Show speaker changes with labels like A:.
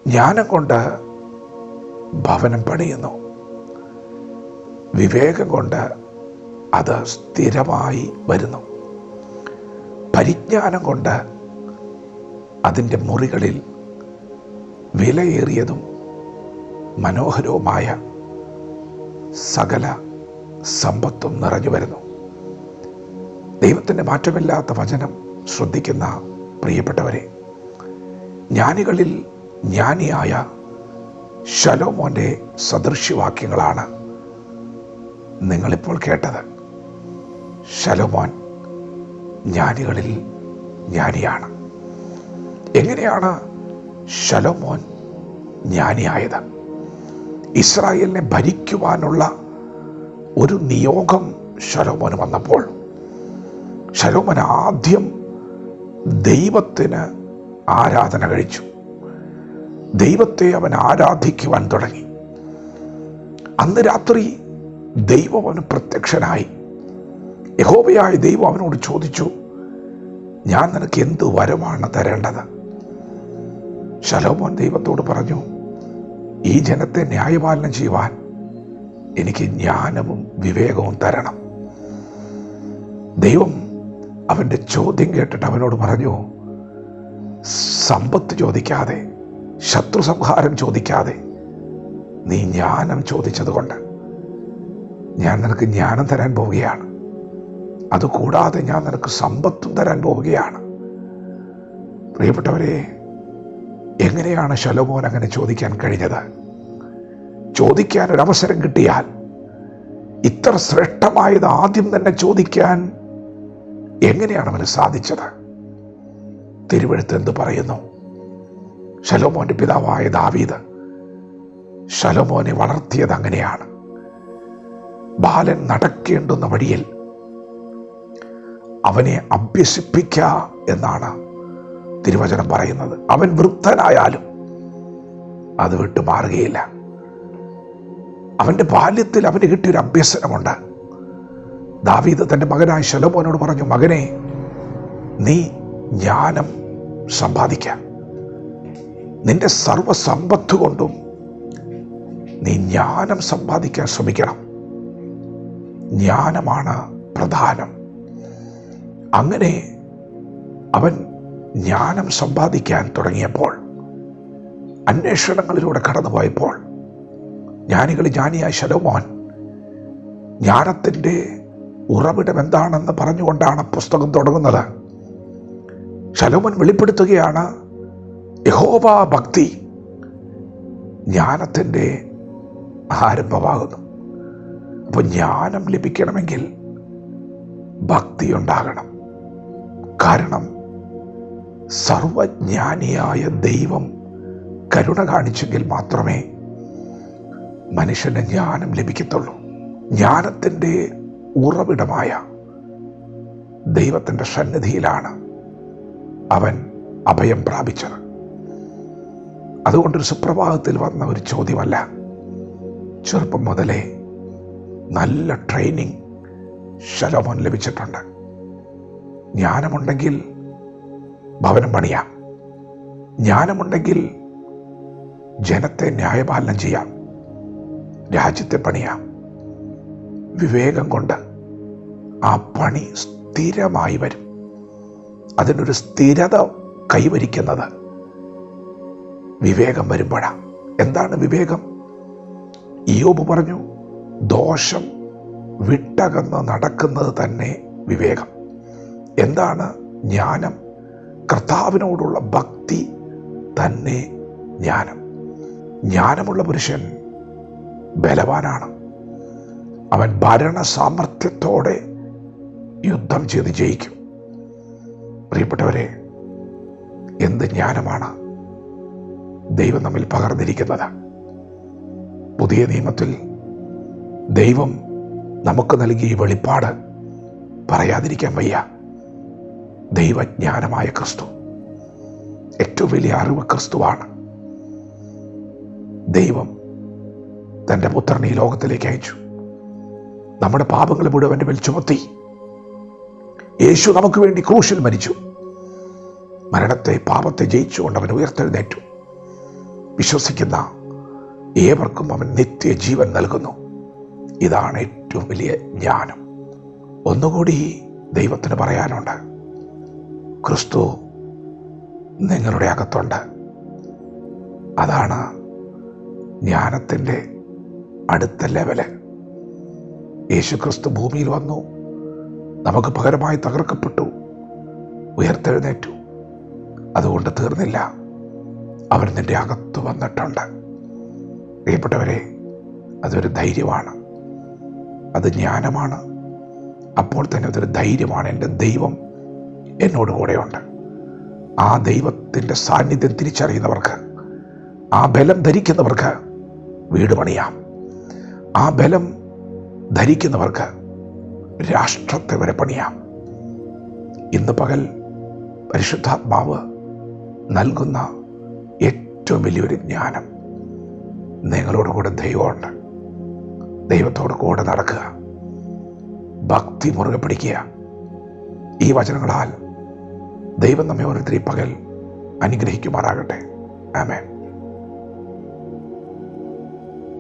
A: ജ്ഞാനം കൊണ്ട് ഭവനം പണിയുന്നു, വിവേകം കൊണ്ട് അത് സ്ഥിരമായി വരുന്നു. പരിജ്ഞാനം കൊണ്ട് അതിൻ്റെ മുറികളിൽ വിലയേറിയതും മനോഹരവുമായ സകല സമ്പത്തും നിറഞ്ഞു വരുന്നു. ദൈവത്തിൻ്റെ മാറ്റമില്ലാത്ത വചനം ശ്രദ്ധിക്കുന്ന പ്രിയപ്പെട്ടവരെ, ജ്ഞാനികളിൽ ജ്ഞാനിയായ ശലോമോൻ്റെ സദൃശ്യവാക്യങ്ങളാണ് നിങ്ങളിപ്പോൾ കേട്ടത്. ശലോമോൻ ജ്ഞാനികളിൽ ജ്ഞാനിയാണ്. എങ്ങനെയാണ് ശലോമോൻ ജ്ഞാനിയായത്? ഇസ്രായേലിനെ ഭരിക്കുവാനുള്ള ഒരു നിയോഗം ശലോമോന് വന്നപ്പോൾ ശലോമോൻ ആദ്യം ദൈവത്തിന് ആരാധന കഴിച്ചു. ദൈവത്തെ അവൻ ആരാധിക്കുവാൻ തുടങ്ങി. അന്ന് രാത്രി ദൈവം അവന് പ്രത്യക്ഷനായി. യഹോവയായ ദൈവം അവനോട് ചോദിച്ചു, ഞാൻ നിനക്ക് എന്ത് വരമാണ് തരേണ്ടത്? ശലോമോൻ ദൈവത്തോട് പറഞ്ഞു, ഈ ജനത്തെ ന്യായപാലനം ചെയ്യുവാൻ എനിക്ക് ജ്ഞാനവും വിവേകവും തരണം. ദൈവം അവൻ്റെ ചോദ്യം കേട്ടിട്ട് അവനോട് പറഞ്ഞു, സമ്പത്ത് ചോദിക്കാതെ, ശത്രു സംഹാരം ചോദിക്കാതെ, നീ ജ്ഞാനം ചോദിച്ചതുകൊണ്ട് ഞാൻ നിനക്ക് ജ്ഞാനം തരാൻ പോവുകയാണ്. അതുകൂടാതെ ഞാൻ നിനക്ക് സമ്പത്തും തരാൻ പോവുകയാണ്. പ്രിയപ്പെട്ടവരെ, എങ്ങനെയാണ് ശലോമോൻ അങ്ങനെ ചോദിക്കാൻ കഴിഞ്ഞത്? ചോദിക്കാൻ ഒരവസരം കിട്ടിയാൽ ഇത്ര ശ്രേഷ്ഠമായത് ആദ്യം തന്നെ ചോദിക്കാൻ എങ്ങനെയാണ് അവന് സാധിച്ചത്? തിരുവെഴുത്ത് എന്ത് പറയുന്നു? ശലോമോന്റെ പിതാവായ ദാവീദ് ശലോമോനെ വളർത്തിയത് അങ്ങനെയാണ്. ബാലൻ നടക്കേണ്ടുന്ന വഴിയിൽ അവനെ അഭ്യസിപ്പിക്ക എന്നാണ് തിരുവചനം പറയുന്നത്. അവൻ വൃദ്ധനായാലും അത് വിട്ടു മാറുകയില്ല. അവൻ്റെ ബാല്യത്തിൽ അവന് കിട്ടിയൊരു അഭ്യസനമുണ്ട്. ദാവീദ് തൻ്റെ മകനായ ശലോമോനോട് പറഞ്ഞു, മകനെ, നീ ജ്ഞാനം സമ്പാദിക്ക. നിന്റെ സർവസമ്പത്ത് കൊണ്ടും നീ ജ്ഞാനം സമ്പാദിക്കാൻ ശ്രമിക്കണം. ജ്ഞാനമാണ് പ്രധാനം. അങ്ങനെ അവൻ ജ്ഞാനം സമ്പാദിക്കാൻ തുടങ്ങിയപ്പോൾ, അന്വേഷണങ്ങളിലൂടെ കടന്നുപോയപ്പോൾ, ജ്ഞാനിയായ ശലോമോൻ ജ്ഞാനത്തിൻ്റെ ഉറവിടം എന്താണെന്ന് പറഞ്ഞുകൊണ്ടാണ് പുസ്തകം തുടങ്ങുന്നത്. ശലോമോൻ വെളിപ്പെടുത്തുകയാണ്, യഹോവ ഭക്തി ജ്ഞാനത്തിൻ്റെ ആരംഭമാകുന്നു. അപ്പോൾ ജ്ഞാനം ലഭിക്കണമെങ്കിൽ ഭക്തി ഉണ്ടാകണം. കാരണം സർവജ്ഞാനിയായ ദൈവം കരുണ കാണിച്ചെങ്കിൽ മാത്രമേ മനുഷ്യന് ജ്ഞാനം ലഭിക്കത്തുള്ളൂ. ജ്ഞാനത്തിൻ്റെ ഉറവിടമായ ദൈവത്തിൻ്റെ സന്നിധിയിലാണ് അവൻ അഭയം പ്രാപിച്ചത്. അതുകൊണ്ടൊരു സുപ്രഭാതത്തിൽ വന്ന ഒരു ചോദ്യമല്ല. ചെറുപ്പം മുതലേ നല്ല ട്രെയിനിങ് ശലോമോൻ ലഭിച്ചിട്ടുണ്ട്. ജ്ഞാനമുണ്ടെങ്കിൽ ഭവനം പണിയാം. ജ്ഞാനമുണ്ടെങ്കിൽ ജനത്തെ ന്യായപാലനം ചെയ്യാം, രാജ്യത്തെ പണിയാം. വിവേകം കൊണ്ട് ആ പണി സ്ഥിരമായി വരും. അതിനൊരു സ്ഥിരത കൈവരിക്കുന്നത് വിവേകം വരുമ്പോഴാണ്. എന്താണ് വിവേകം? ഇയ്യോബ് പറഞ്ഞു, ദോഷം വിട്ടകന്ന് നടക്കുന്നത് തന്നെ വിവേകം. എന്താണ് ജ്ഞാനം? കർത്താവിനോടുള്ള ഭക്തി തന്നെ ജ്ഞാനം. ജ്ഞാനമുള്ള പുരുഷൻ ബലവാനാണ്. അവൻ ഭരണ സാമർഥ്യത്തോടെ യുദ്ധം ചെയ്ത് ജയിക്കും. പ്രിയപ്പെട്ടവരെ, എന്ത് ജ്ഞാനമാണ് ദൈവം നമ്മിൽ പകർന്നിരിക്കുന്നത്! പുതിയ നിയമത്തിൽ ദൈവം നമുക്ക് നൽകിയ വെളിപ്പാട് പറയാതിരിക്കാൻ വയ്യ. ദൈവജ്ഞാനമായ ക്രിസ്തു, ഏറ്റവും വലിയ അറിവ് ക്രിസ്തുവാണ്. ദൈവം തൻ്റെ പുത്രനെ ഈ ലോകത്തിലേക്ക് അയച്ചു. നമ്മുടെ പാപങ്ങൾ മുഴുവൻ അവൻ്റെ മേൽ ചുമത്തി. യേശു നമുക്ക് വേണ്ടി ക്രൂശിൽ മരിച്ചു. മരണത്തെ, പാപത്തെ ജയിച്ചുകൊണ്ട് അവൻ ഉയർത്തെഴുന്നേറ്റു. വിശ്വസിക്കുന്ന ഏവർക്കും അവൻ നിത്യജീവൻ നൽകുന്നു. ഇതാണ് ഏറ്റവും വലിയ ജ്ഞാനം. ഒന്നുകൂടി ദൈവത്തിന് പറയാനുണ്ട്. ക്രിസ്തു നിങ്ങളുടെ അകത്തുണ്ട്. അതാണ് ജ്ഞാനത്തിൻ്റെ അടുത്ത ലെവല്. യേശു ക്രിസ്തു ഭൂമിയിൽ വന്നു, നമുക്ക് പകരമായി തകർക്കപ്പെട്ടു, ഉയർത്തെഴുന്നേറ്റു. അതുകൊണ്ട് തീർന്നില്ല, അവൻ നിന്റെ അകത്ത് വന്നിട്ടുണ്ട്. പ്രിയപ്പെട്ടവരെ, അതൊരു ധൈര്യമാണ്, അത് ജ്ഞാനമാണ്, അപ്പോൾ തന്നെ അതൊരു ധൈര്യമാണ്. എൻ്റെ ദൈവം എന്നോട് കൂടെയുണ്ട്. ആ ദൈവത്തിൻ്റെ സാന്നിധ്യം തിരിച്ചറിയുന്നവർക്ക്, ആ ബലം ധരിക്കുന്നവർക്ക് വീട് പണിയാം. ആ ബലം ധരിക്കുന്നവർക്ക് രാഷ്ട്രത്തെ വരെ പണിയാം. ഇന്ന് പകൽ പരിശുദ്ധാത്മാവ് നൽകുന്ന ഏറ്റവും വലിയൊരു ജ്ഞാനം, നിങ്ങളോട് കൂടെ ദൈവമുണ്ട്. ദൈവത്തോട് കൂടെ നടക്കുക, ഭക്തി മുറുകെ പിടിക്കുക. ഈ വചനങ്ങളാൽ ദൈവം നമ്മെ ഓരോരുത്തരെയും പകൽ അനുഗ്രഹിക്കുമാറാകട്ടെ. ആമേൻ.